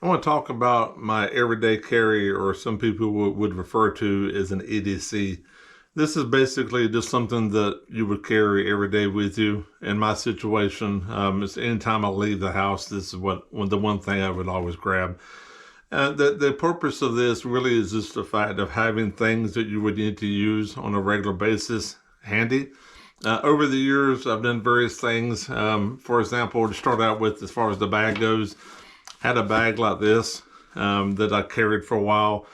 I want to talk about my everyday carry, or some people would refer to as an EDC. This is basically just something that you would carry every day with you. In my situation, it's anytime I leave the house, this is the one thing I would always grab. The purpose of this really is just the fact of having things that you would need to use on a regular basis handy. Over the years, I've done various things. For example, to start out with, as far as the bag goes, had a bag like this that I carried for a while,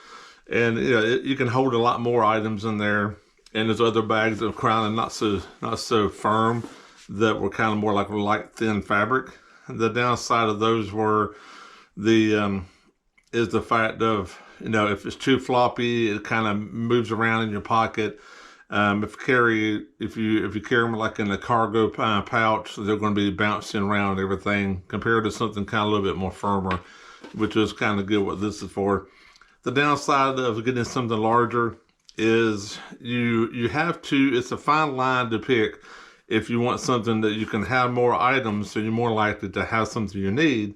and you can hold a lot more items in there. And there's other bags that are kind of not so firm, that were kind of more like light thin fabric. The downside of those were is the fact of, if it's too floppy, it kind of moves around in your pocket. If you carry them like in a cargo pouch, they're going to be bouncing around and everything, compared to something kind of a little bit more firmer, which is kind of good what this is for. The downside of getting something larger is you have to, it's a fine line to pick. If you want something that you can have more items, so you're more likely to have something you need,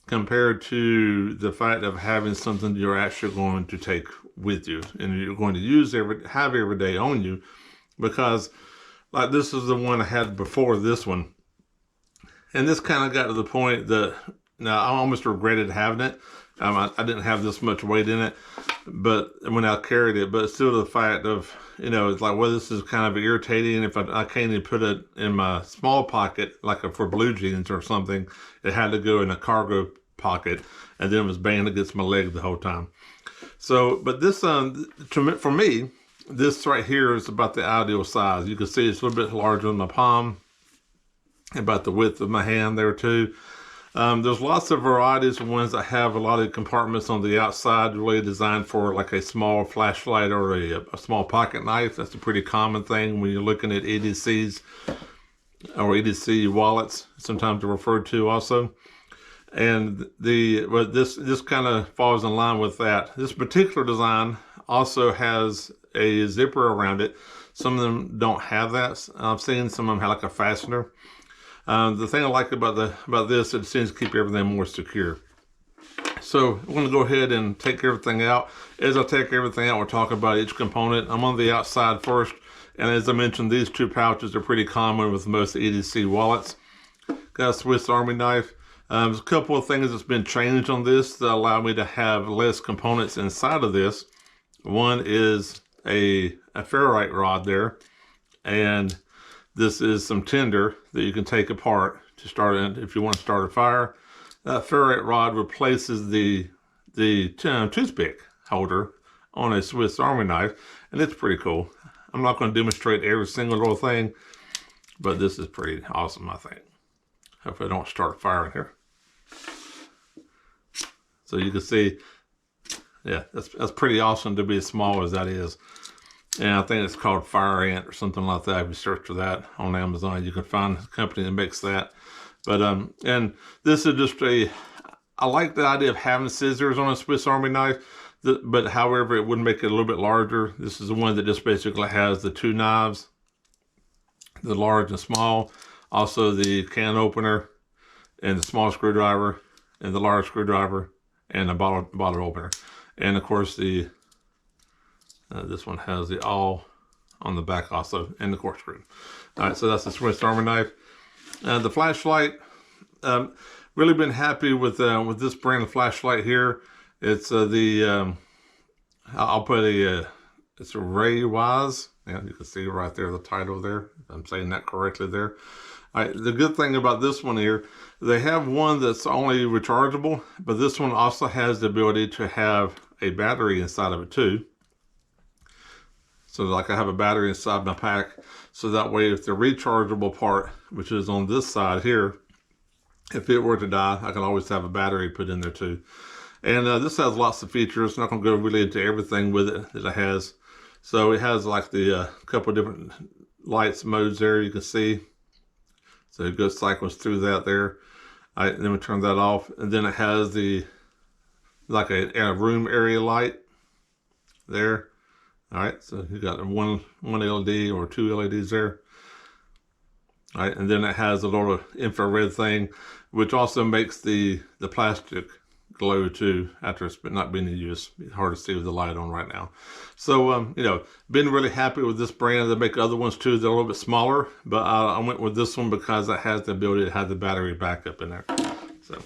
compared to the fact of having something you're actually going to take with you and you're going to have every day on you. Because like this is the one I had before this one, and this kind of got to the point that now I almost regretted having it. I didn't have this much weight in it, but when I carried it, but still the fact of, it's like, well, this is kind of irritating. If I can't even put it in my small pocket, like for blue jeans or something, it had to go in a cargo pocket, and then it was banging against my leg the whole time. So, but this, for me, this right here is about the ideal size. You can see it's a little bit larger than my palm, about the width of my hand there too. There's lots of varieties of ones that have a lot of compartments on the outside, really designed for like a small flashlight or a small pocket knife. That's a pretty common thing when you're looking at EDCs or EDC wallets, sometimes they're referred to also. And this kind of falls in line with that. This particular design also has a zipper around it. Some of them don't have that. I've seen some of them have like a fastener. The thing I like about this, it seems to keep everything more secure. So I'm going to go ahead and take everything out. As I take everything out, we'll talk about each component. I'm on the outside first. And as I mentioned, these two pouches are pretty common with most EDC wallets. Got a Swiss Army knife. There's a couple of things that's been changed on this that allow me to have less components inside of this. One is a ferrite rod there, and this is some tinder that you can take apart to start it if you want to start a fire. That ferrite rod replaces the toothpick holder on a Swiss Army knife, and it's pretty cool. I'm not going to demonstrate every single little thing, but this is pretty awesome, I think. Hopefully I don't start a fire in here. So you can see, yeah, that's pretty awesome to be as small as that is. And I think it's called Fire Ant or something like that. If you search for that on Amazon, you can find a company that makes that. But, and this is just I like the idea of having scissors on a Swiss Army knife, but however, it would make it a little bit larger. This is the one that just basically has the two knives, the large and small, also the can opener and the small screwdriver and the large screwdriver and the bottle opener. And of course this one has the awl on the back also, and the corkscrew. All right, so that's the Swiss Army knife. The flashlight, really been happy with this brand of flashlight here. It's I'll put it's a Ray Wise. Yeah, you can see right there the title there. I'm saying that correctly there. All right, the good thing about this one here, they have one that's only rechargeable, but this one also has the ability to have a battery inside of it too. So like I have a battery inside my pack, so that way if the rechargeable part, which is on this side here, if it were to die, I can always have a battery put in there too. And this has lots of features. I'm not going to go really into everything with it that it has. So it has like the couple different lights modes there, you can see. So it goes cycles through that there. All right, then we turn that off, and then it has like a room area light there. All right, so you got one LED or two LEDs there. All right, and then it has a little infrared thing, which also makes the plastic glow too after it's not being used. It's hard to see with the light on right now. So, you know, been really happy with this brand. They make other ones too. They're a little bit smaller, but I went with this one because it has the ability to have the battery backup in there. So,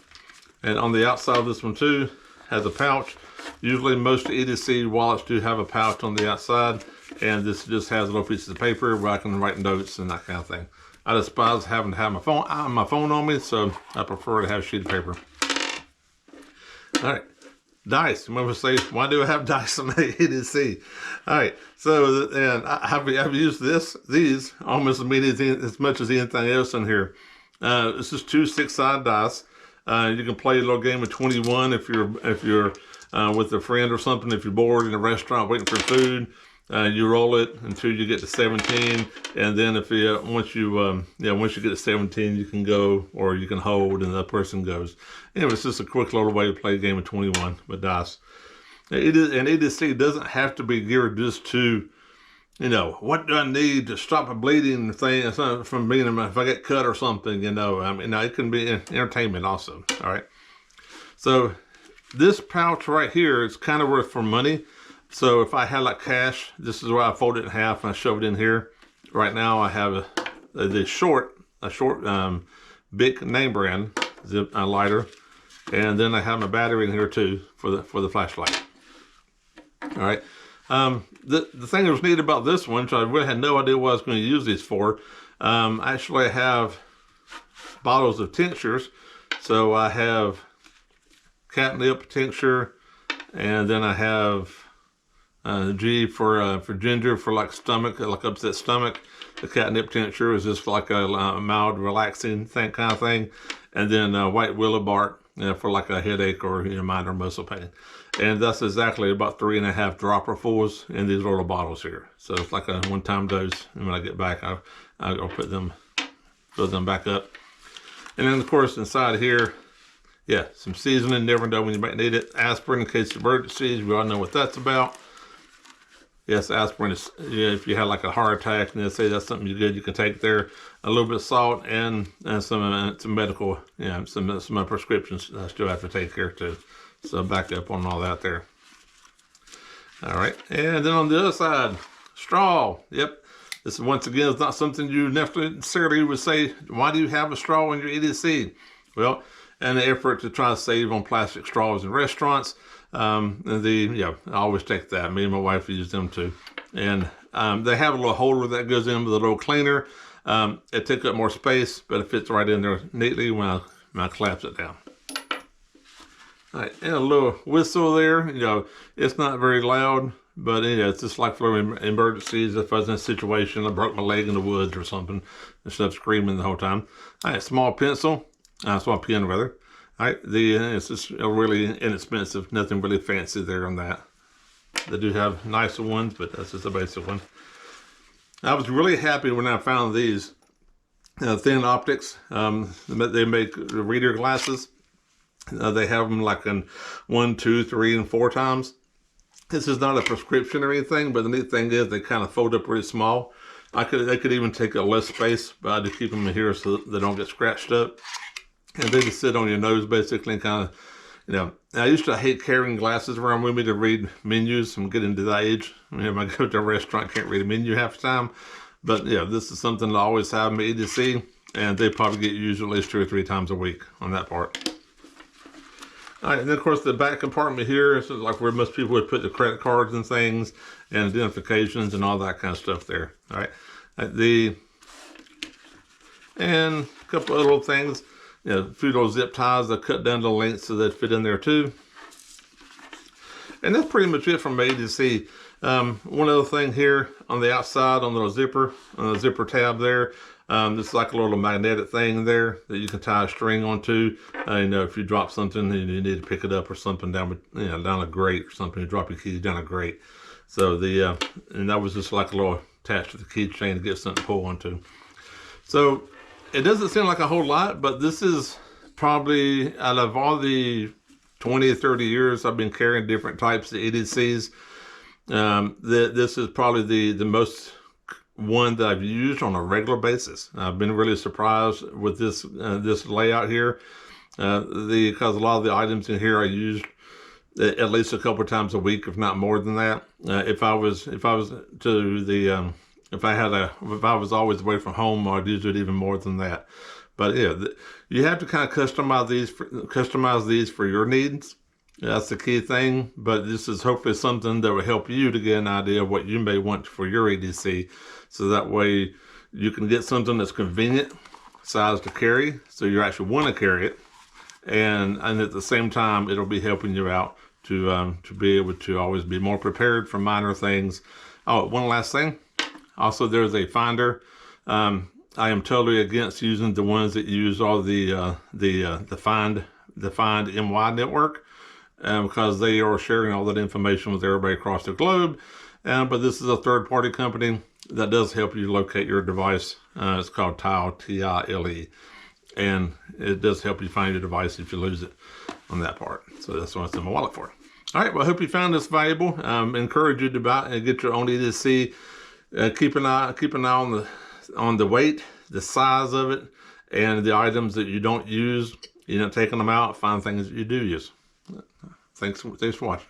and on the outside of this one too, has a pouch. Usually most EDC wallets do have a pouch on the outside, and this just has little pieces of paper where I can write notes and that kind of thing. I despise having to have my phone on me, so I prefer to have a sheet of paper. All right, dice. Remember to say, why do I have dice on my EDC? All right, so and I've used these almost as much as anything else in here. This is 2 6-sided dice. You can play a little game of 21 if you're with a friend or something. If you're bored in a restaurant waiting for food, you roll it until you get to 17, and then if once you get to 17, you can go or you can hold, and the person goes. Anyway, it's just a quick little way to play a game of 21 with dice. And EDC doesn't have to be geared just to, you know, what do I need to stop a bleeding thing from being, if I get cut or something, you know. I mean, it can be entertainment also. All right. So this pouch right here is kind of worth for money. So if I had like cash, this is where I fold it in half and I shove it in here. Right now I have a short big name brand zip lighter, and then I have my battery in here too for the flashlight. All right. The thing that was neat about this one, which I really had no idea what I was going to use these for, actually I have bottles of tinctures. So I have catnip tincture, and then I have G for ginger, for like stomach, like upset stomach. The catnip tincture is just like a mild relaxing kind of thing. And then white willow bark, for like a headache or, you know, minor muscle pain. And that's exactly about 3.5 dropperfuls in these little bottles here. So it's like a one-time dose. And when I get back, I'll fill them back up. And then of course inside here, yeah, some seasoning. Never know when you might need it. Aspirin in case of emergencies. We all know what that's about. Yes, aspirin is, yeah, if you had like a heart attack, and they say that's something you can take there. A little bit of salt and some medical, yeah, some of my prescriptions I still have to take care too. So back up on all that there. All right, and then on the other side, straw. Yep, this is once again is not something you necessarily would say. Why do you have a straw in your EDC? Well, in an effort to try to save on plastic straws in restaurants. I always take that. Me and my wife use them too. And they have a little holder that goes in with a little cleaner. It takes up more space, but it fits right in there neatly when I collapse it down. All right, and a little whistle there. You know, it's not very loud, but you know, it's just like for emergencies. If I was in a situation, I broke my leg in the woods or something, instead of screaming the whole time. All right, small pencil. Small pen rather. All right, it's just really inexpensive, nothing really fancy there on that. They do have nicer ones, but that's just a basic one. I was really happy when I found these thin optics. They make reader glasses. They have them like in 1, 2, 3, and 4 times. This is not a prescription or anything, but the neat thing is they kind of fold up really small. They could even take up less space, but I just keep them in here so they don't get scratched up. And they just sit on your nose basically and kind of, you know, I used to hate carrying glasses around with me to read menus. I'm getting to that age. I mean, if I go to a restaurant, I can't read a menu half the time. But yeah, this is something that I always have in my EDC, and they probably get used at least 2 or 3 times a week on that part. All right, and then of course the back compartment here is like where most people would put the credit cards and things, and identifications and all that kind of stuff there. All right, and a couple of little things. You know, a few little zip ties that cut down the length so that fit in there too. And that's pretty much it from EDC. One other thing here on the outside on the zipper, on the zipper tab there, this is like a little magnetic thing there that you can tie a string onto. You know, if you drop something and you need to pick it up or something down a grate or something, you drop your keys down a grate. So and that was just like a little attached to the keychain to get something to pull onto. So it doesn't seem like a whole lot, but this is probably, out of all the 20 or 30 years I've been carrying different types of EDCs, this is probably the most one that I've used on a regular basis. I've been really surprised with this layout here. Because a lot of the items in here I used at least a couple of times a week, if not more than that. If I was to the if I was always away from home, I'd use it even more than that. But yeah, you have to kind of customize these for your needs. That's the key thing. But this is hopefully something that will help you to get an idea of what you may want for your EDC, so that way you can get something that's convenient size to carry, so you actually want to carry it, and at the same time it'll be helping you out to be able to always be more prepared for minor things. Oh, one last thing. Also, there's a finder. I am totally against using the ones that use all the Find MY network, because they are sharing all that information with everybody across the globe. But this is a third-party company that does help you locate your device. It's called Tile, Tile, and it does help you find your device if you lose it on that part. So that's what it's in my wallet for. All right, well, I hope you found this valuable. Encourage you to buy and get your own EDC. Keep an eye on the weight, the size of it, and the items that you don't use. Taking them out, find things that you do use. Thanks for watching.